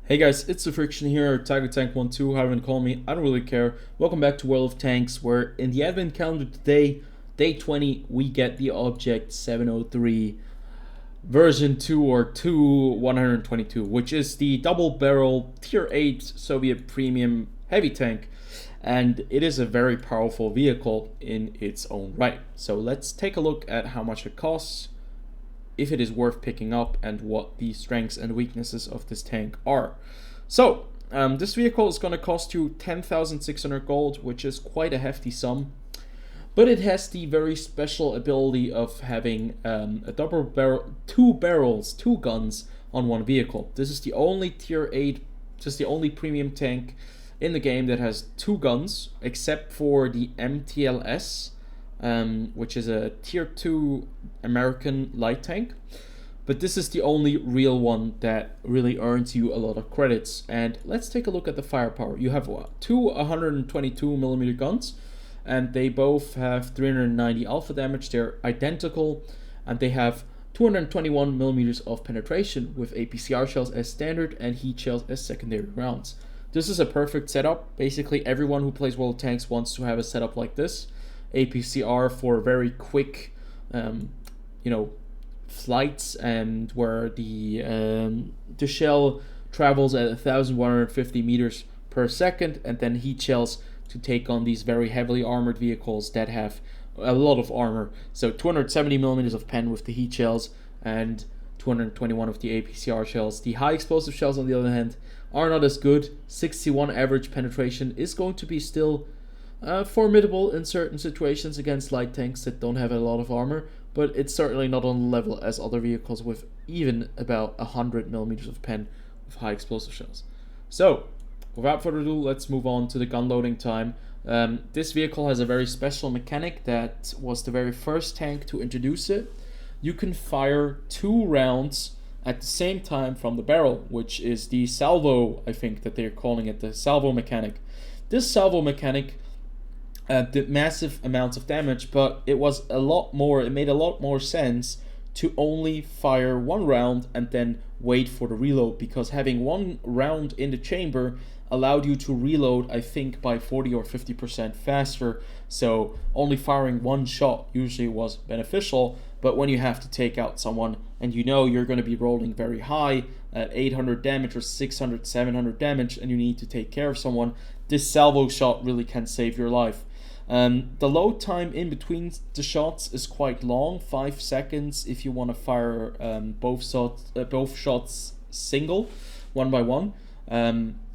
Hey guys, it's TheFrXion here, Tiger Tank 12, however you call me, I don't really care. Welcome back to World of Tanks, where in the advent calendar today, day 20, we get the Object 703 version 2 or 122, which is the double barrel tier 8 Soviet premium heavy tank. And it is a very powerful vehicle in its own right. So let's take a look at how much it costs, if it is worth picking up, and what the strengths and weaknesses of this tank are. So, this vehicle is going to cost you 10,600 gold, which is quite a hefty sum. But it has the very special ability of having a double barrel, two guns on one vehicle. This is the only tier 8, just the only premium tank in the game that has two guns, except for the MTLS, which is a tier 2 American light tank. But this is the only real one that really earns you a lot of credits. And let's take a look at the firepower. You have two 122mm guns, and they both have 390 alpha damage. They're identical, and they have 221mm of penetration with APCR shells as standard and heat shells as secondary rounds. This is a perfect setup. Basically, everyone who plays World of Tanks wants to have a setup like this. APCR for very quick, flights, and where the shell travels at 1,150 meters per second, and then heat shells to take on these very heavily armored vehicles that have a lot of armor. So 270mm of pen with the heat shells and 221 of the APCR shells. The high explosive shells, on the other hand, are not as good. 61 average penetration is going to be still formidable in certain situations against light tanks that don't have a lot of armor, but it's certainly not on the level as other vehicles with even about 100mm of pen with high explosive shells. So, without further ado, let's move on to the gun loading time. This vehicle has a very special mechanic that was the very first tank to introduce it. You can fire 2 rounds at the same time from the barrel, which is the salvo, I think that they're calling it, the salvo mechanic. This salvo mechanic did massive amounts of damage, but it made a lot more sense to only fire 1 round and then wait for the reload, because having 1 round in the chamber allowed you to reload, I think, by 40 or 50% faster. So only firing 1 shot usually was beneficial, but when you have to take out someone and you know you're going to be rolling very high at 800 damage or 600, 700 damage, and you need to take care of someone, this salvo shot really can save your life. The load time in between the shots is quite long, 5 seconds if you want to fire both shots single, one by one.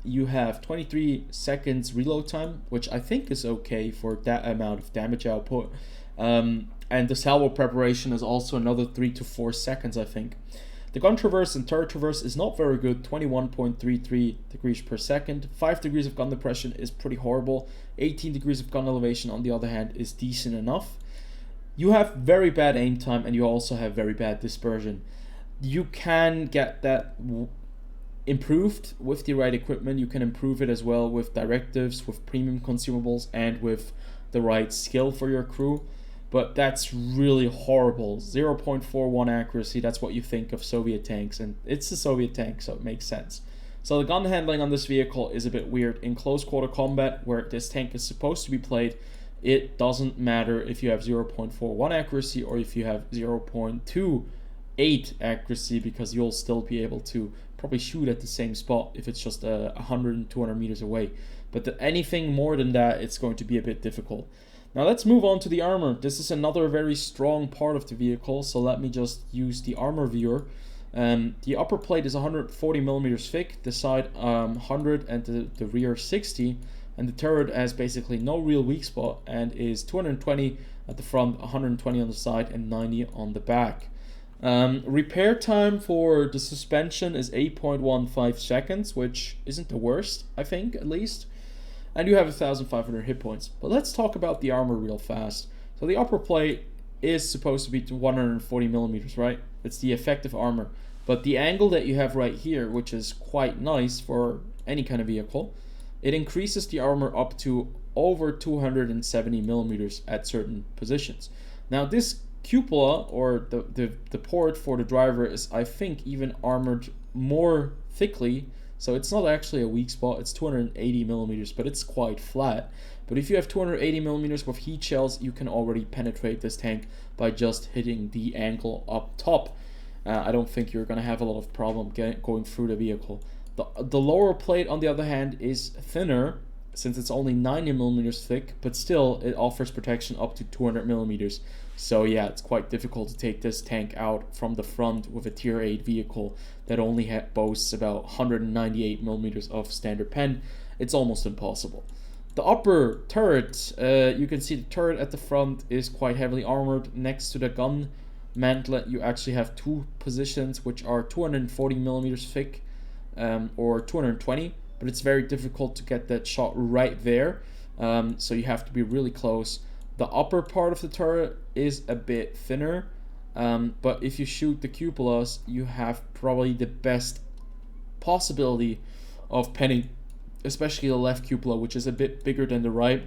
You have 23 seconds reload time, which I think is okay for that amount of damage output. And the salvo preparation is also another 3 to 4 seconds, I think. The gun traverse and turret traverse is not very good, 21.33 degrees per second. 5 degrees of gun depression is pretty horrible. 18 degrees of gun elevation, on the other hand, is decent enough. You have very bad aim time, and you also have very bad dispersion. You can get that improved with the right equipment. You can improve it as well with directives, with premium consumables, and with the right skill for your crew. But that's really horrible. 0.41 accuracy, that's what you think of Soviet tanks, and it's a Soviet tank, so it makes sense. So the gun handling on this vehicle is a bit weird. In close quarter combat, where this tank is supposed to be played, it doesn't matter if you have 0.41 accuracy or if you have 0.28 accuracy, because you'll still be able to probably shoot at the same spot if it's just 100 and 200 meters away. But anything more than that, it's going to be a bit difficult. Now let's move on to the armor. This is another very strong part of the vehicle, so let me just use the armor viewer. The upper plate is 140mm thick, the side 100 and the rear 60, and the turret has basically no real weak spot and is 220 at the front, 120 on the side, and 90 on the back. Repair time for the suspension is 8.15 seconds, which isn't the worst, I think, at least. And you have 1,500 hit points. But let's talk about the armor real fast. So the upper plate is supposed to be 140mm, right? It's the effective armor. But the angle that you have right here, which is quite nice for any kind of vehicle, it increases the armor up to over 270mm at certain positions. Now this cupola, or the port for the driver, is, I think, even armored more thickly So it's not actually a weak spot. It's 280 millimeters, but it's quite flat. But if you have 280 millimeters with heat shells, you can already penetrate this tank by just hitting the angle up top. I don't think you're going to have a lot of problem going through the vehicle. The lower plate, on the other hand, is thinner, since it's only 90 millimeters thick, but still it offers protection up to 200 millimeters. So yeah, it's quite difficult to take this tank out from the front with a tier 8 vehicle that only boasts about 198 millimeters of standard pen. It's almost impossible. The upper turret, you can see the turret at the front is quite heavily armored. Next to the gun mantlet, you actually have two positions which are 240 millimeters thick, or 220, but it's very difficult to get that shot right there, so you have to be really close. The upper part of the turret is a bit thinner, but if you shoot the cupolas, you have probably the best possibility of penning, especially the left cupola, which is a bit bigger than the right,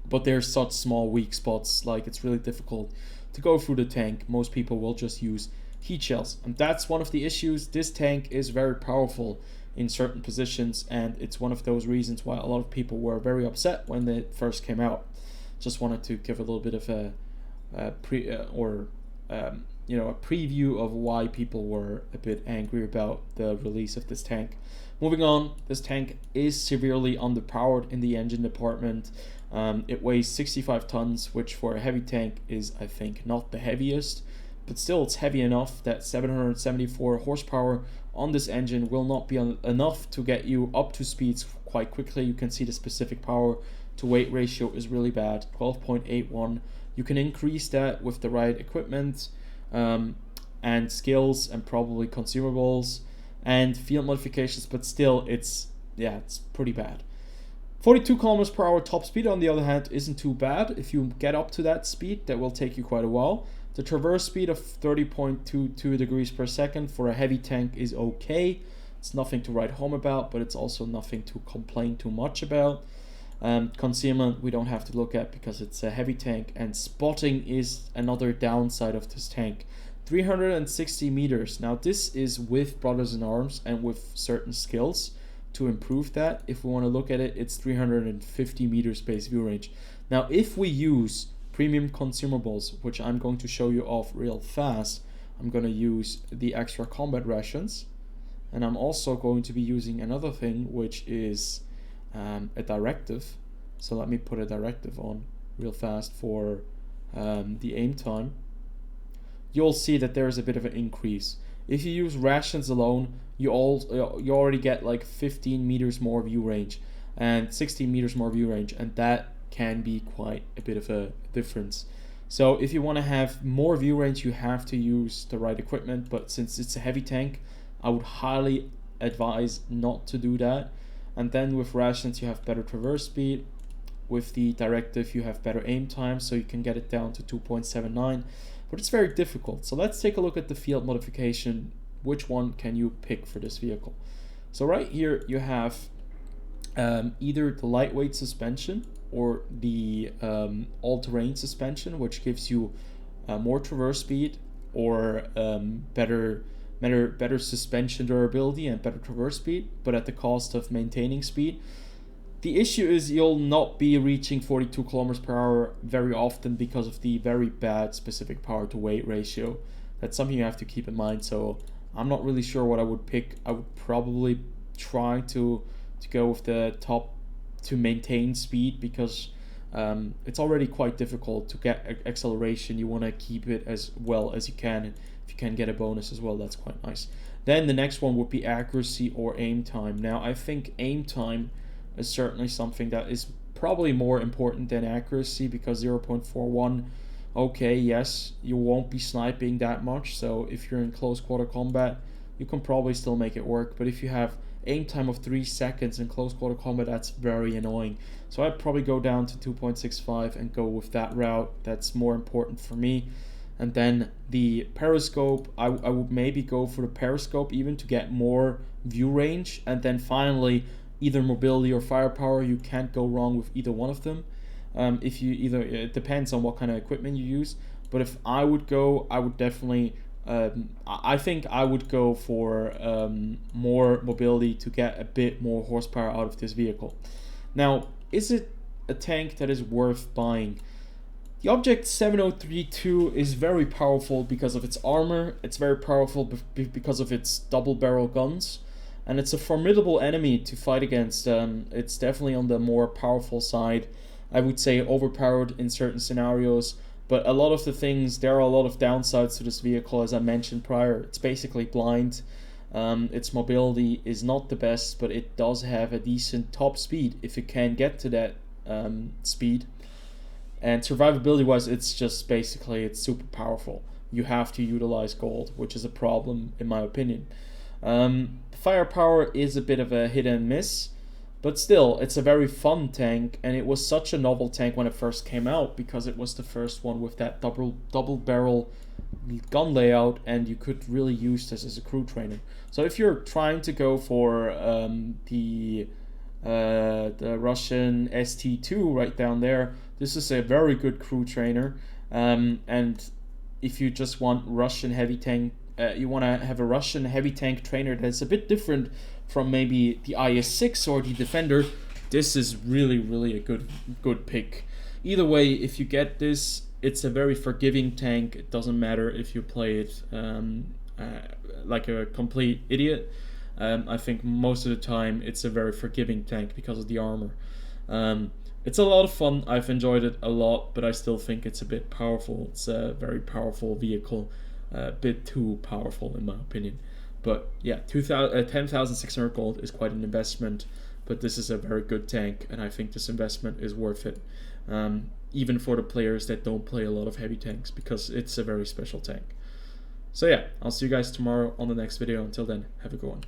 but there's such small weak spots, like it's really difficult to go through the tank. Most people will just use heat shells, and that's one of the issues. This tank is very powerful in certain positions, and it's one of those reasons why a lot of people were very upset when it first came out. Just wanted to give a little bit of a preview of why people were a bit angry about the release of this tank. Moving on, this tank is severely underpowered in the engine department. It weighs 65 tons, which for a heavy tank is, I think, not the heaviest, but still it's heavy enough that 774 horsepower on this engine will not be enough to get you up to speeds quite quickly. You can see the specific power to weight ratio is really bad, 12.81. You can increase that with the right equipment, and skills, and probably consumables and field modifications, but still it's pretty bad. 42 kilometers per hour top speed, on the other hand, isn't too bad. If you get up to that speed, that will take you quite a while. The traverse speed of 30.22 degrees per second for a heavy tank is okay. It's nothing to write home about, but it's also nothing to complain too much about. Concealment we don't have to look at because it's a heavy tank, and spotting is another downside of this tank. 360 meters. Now this is with Brothers in Arms and with certain skills to improve that. If we want to look at it, it's 350 meters base view range. Now if we use premium consumables, which I'm going to show you off real fast, I'm going to use the extra combat rations, and I'm also going to be using another thing, which is a directive. So let me put a directive on real fast for the aim time. You'll see that there is a bit of an increase. If you use rations alone, you already get like 15 meters more view range and 16 meters more view range, and that can be quite a bit of a difference. So if you want to have more view range, you have to use the right equipment, but since it's a heavy tank, I would highly advise not to do that. And then with rations, you have better traverse speed. With the directive, you have better aim time, so you can get it down to 2.79, but it's very difficult. So let's take a look at the field modification. Which one can you pick for this vehicle? So right here you have either the lightweight suspension or the all-terrain suspension, which gives you more traverse speed, or better suspension durability and better traverse speed, but at the cost of maintaining speed. The issue is you'll not be reaching 42 kilometers per hour very often because of the very bad specific power to weight ratio. That's something you have to keep in mind. So I'm not really sure what I would pick. I would probably try to go with the top to maintain speed, because it's already quite difficult to get acceleration. You want to keep it as well as you can. If you can get a bonus as well, that's quite nice. Then the next one would be accuracy or aim time. Now I think aim time is certainly something that is probably more important than accuracy, because 0.41, okay, yes, you won't be sniping that much, so if you're in close quarter combat, you can probably still make it work. But if you have aim time of 3 seconds in close quarter combat, that's very annoying. So I'd probably go down to 2.65 and go with that route. That's more important for me. And then the periscope, I would maybe go for the periscope even to get more view range. And then finally, either mobility or firepower. You can't go wrong with either one of them. It depends on what kind of equipment you use. But if I would go, I would definitely I think I would go for more mobility to get a bit more horsepower out of this vehicle. Now, is it a tank that is worth buying? The Object 7032 is very powerful because of its armor, it's very powerful because of its double barrel guns, and it's a formidable enemy to fight against. It's definitely on the more powerful side. I would say overpowered in certain scenarios, but a lot of the things, there are a lot of downsides to this vehicle, as I mentioned prior. It's basically blind. Its mobility is not the best, but it does have a decent top speed if it can get to that speed. And survivability wise, it's just basically, it's super powerful. You have to utilize gold, which is a problem in my opinion. Firepower is a bit of a hit and miss, but still, it's a very fun tank, and it was such a novel tank when it first came out because it was the first one with that double barrel gun layout, and you could really use this as a crew trainer. So if you're trying to go for the Russian ST2 right down there, this is a very good crew trainer. And if you just want Russian heavy tank, you want to have a Russian heavy tank trainer that's a bit different from maybe the IS-6 or the Defender, this is really a good pick. Either way, if you get this, it's a very forgiving tank. It doesn't matter if you play it like a complete idiot. I think most of the time it's a very forgiving tank because of the armor. It's a lot of fun. I've enjoyed it a lot, but I still think it's a bit powerful. It's a very powerful vehicle, a bit too powerful in my opinion. But yeah, 10,600 gold is quite an investment, but this is a very good tank, and I think this investment is worth it, even for the players that don't play a lot of heavy tanks, because it's a very special tank. So yeah, I'll see you guys tomorrow on the next video. Until then, have a good one.